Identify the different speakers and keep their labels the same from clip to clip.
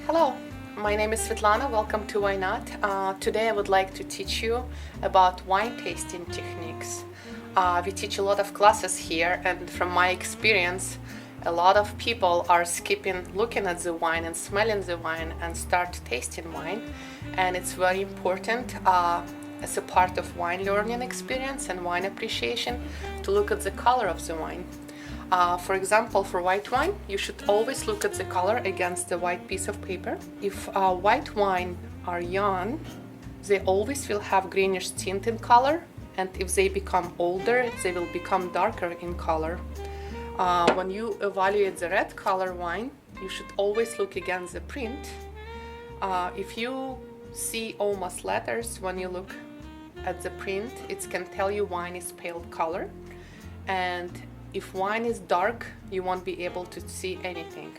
Speaker 1: Hello, my name is Svetlana. Welcome to Why Not. Today I would like to teach you about wine tasting techniques. We teach a lot of classes here, and from my experience, a lot of people are skipping looking at the wine and smelling the wine and start tasting wine. And it's very important as a part of wine learning experience and wine appreciation to look at the color of the wine. For example, for white wine, you should always look at the color against the white piece of paper. If white wine are young, they always will have greenish tint in color, and if they become older, they will become darker in color. When you evaluate the red color wine, you should always look against the print. If you see almost letters when you look at the print, it can tell you wine is pale color, and if wine is dark, you won't be able to see anything.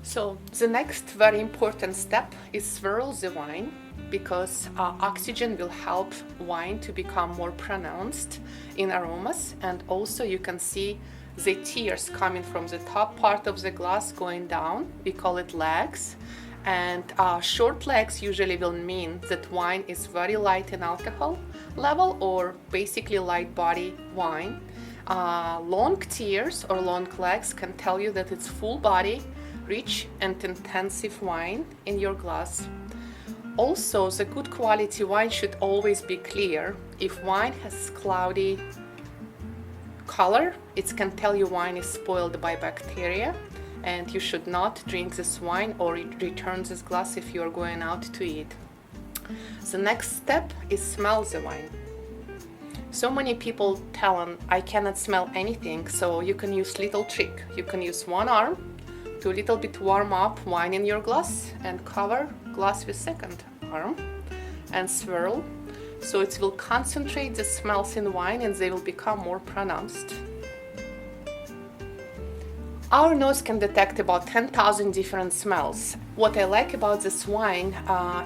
Speaker 1: So the next very important step is swirl the wine, because oxygen will help wine to become more pronounced in aromas, and also you can see the tears coming from the top part of the glass going down. We call it legs, and short legs usually will mean that wine is very light in alcohol level, or basically light body wine. Long tears or long legs can tell you that it's full body, rich and intensive wine in your glass. Also, the good quality wine should always be clear. If wine has cloudy color, it can tell you wine is spoiled by bacteria, and you should not drink this wine or return this glass if you are going out to eat. The next step is smell the wine. So many people tell them, I cannot smell anything, so you can use little trick. You can use one arm to a little bit warm up wine in your glass and cover glass with second arm and swirl. So it will concentrate the smells in wine and they will become more pronounced. Our nose can detect about 10,000 different smells. What I like about this wine,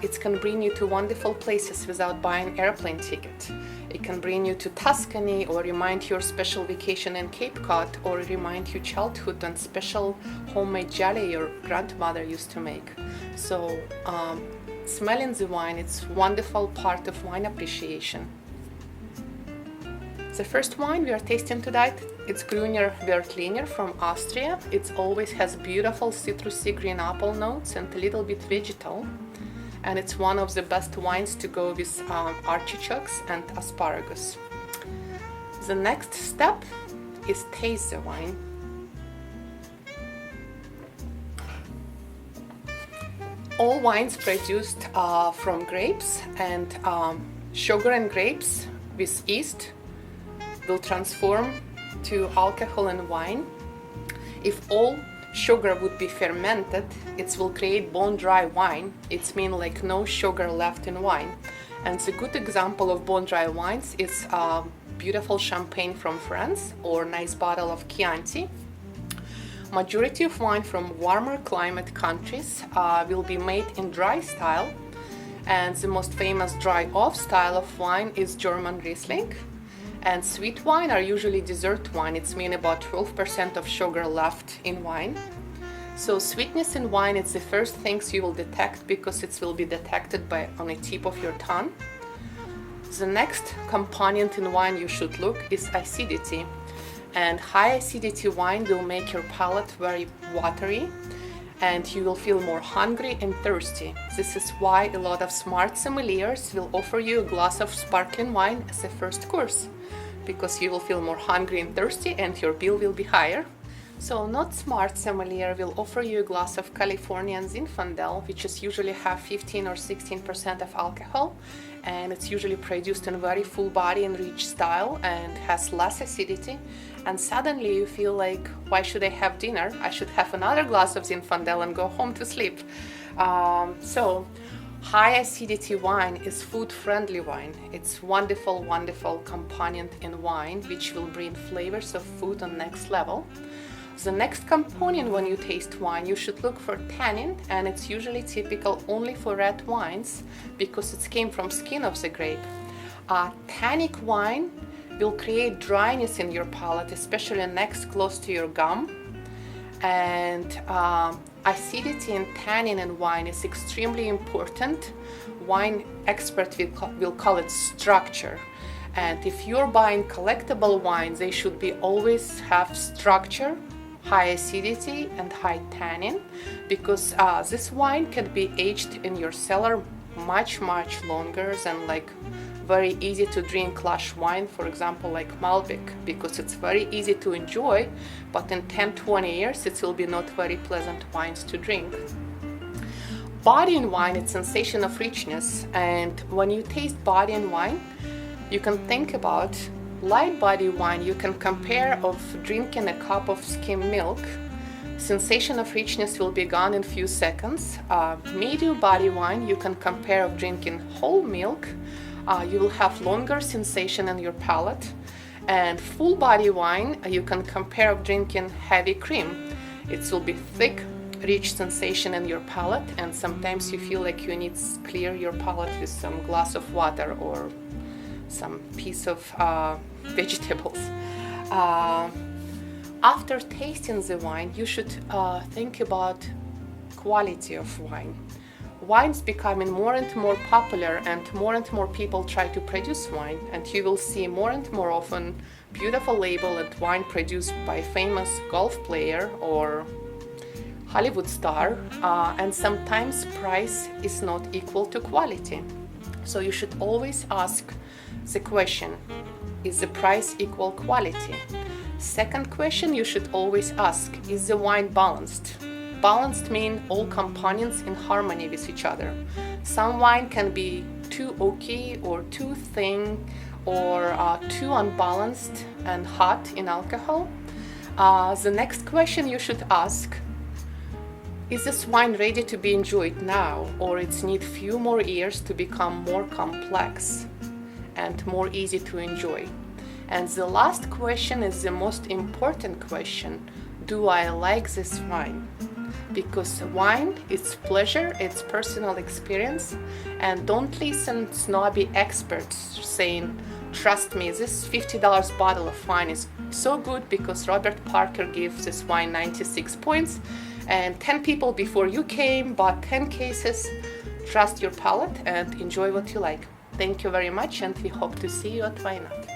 Speaker 1: it can bring you to wonderful places without buying airplane ticket. It can bring you to Tuscany, or remind your special vacation in Cape Cod, or remind you childhood and special homemade jelly your grandmother used to make. So smelling the wine, it's a wonderful part of wine appreciation. The first wine we are tasting today, it's Grüner Veltliner from Austria. It always has beautiful citrusy green apple notes and a little bit vegetal. And it's one of the best wines to go with artichokes and asparagus. The next step is taste the wine. All wines produced from grapes, and sugar and grapes with yeast will transform to alcohol and wine. If all sugar would be fermented, it will create bone dry wine. It's mean like no sugar left in wine. And the good example of bone dry wines is beautiful champagne from France or nice bottle of Chianti. Majority of wine from warmer climate countries will be made in dry style, and the most famous dry off style of wine is German Riesling. And sweet wine are usually dessert wine. It's mean about 12% of sugar left in wine. So sweetness in wine is the first things you will detect, because it will be detected on the tip of your tongue. The next component in wine you should look is acidity. And high acidity wine will make your palate very watery, and you will feel more hungry and thirsty. This is why a lot of smart sommeliers will offer you a glass of sparkling wine as a first course, because you will feel more hungry and thirsty and your bill will be higher. So not smart sommelier will offer you a glass of Californian Zinfandel, which is usually have 15 or 16% of alcohol, and it's usually produced in very full body and rich style and has less acidity. And suddenly you feel like, why should I have dinner? I should have another glass of Zinfandel and go home to sleep. So high acidity wine is food-friendly wine. It's wonderful, wonderful component in wine, which will bring flavors of food on next level. The next component when you taste wine, you should look for tannin, and it's usually typical only for red wines because it came from skin of the grape. Tannic wine will create dryness in your palate, especially next close to your gum. and acidity and tannin in wine is extremely important. Wine expert will call it structure. And if you're buying collectible wines, they should be always have structure, high acidity and high tannin, because this wine can be aged in your cellar much longer than like very easy to drink lush wine, for example like Malbec, because it's very easy to enjoy, but in 10-20 years it will be not very pleasant wines to drink. Body in wine, it's sensation of richness, and when you taste body in wine, you can think about light body wine. You can compare of drinking a cup of skim milk. Sensation of richness will be gone in few seconds. Medium body wine, you can compare of drinking whole milk. You will have longer sensation in your palate. And full body wine, you can compare of drinking heavy cream. It will be thick, rich sensation in your palate, and sometimes you feel like you need to clear your palate with some glass of water or some piece of vegetables. After tasting the wine, you should think about quality of wine. Wine's becoming more and more popular, and more people try to produce wine, and you will see more and more often beautiful label and wine produced by famous golf player or Hollywood star, and sometimes price is not equal to quality. So you should always ask the question, is the price equal quality? Second question you should always ask, is the wine balanced? Balanced means all components in harmony with each other. Some wine can be too oaky or too thin or too unbalanced and hot in alcohol. The next question you should ask, is this wine ready to be enjoyed now, or it needs few more years to become more complex and more easy to enjoy? And the last question is the most important question, do I like this wine? Because wine, it's pleasure, it's personal experience, and don't listen snobby experts saying, trust me, this $50 bottle of wine is so good because Robert Parker gave this wine 96 points, and 10 people before you came bought 10 cases. Trust your palate and enjoy what you like. Thank you very much, and we hope to see you at Why Not.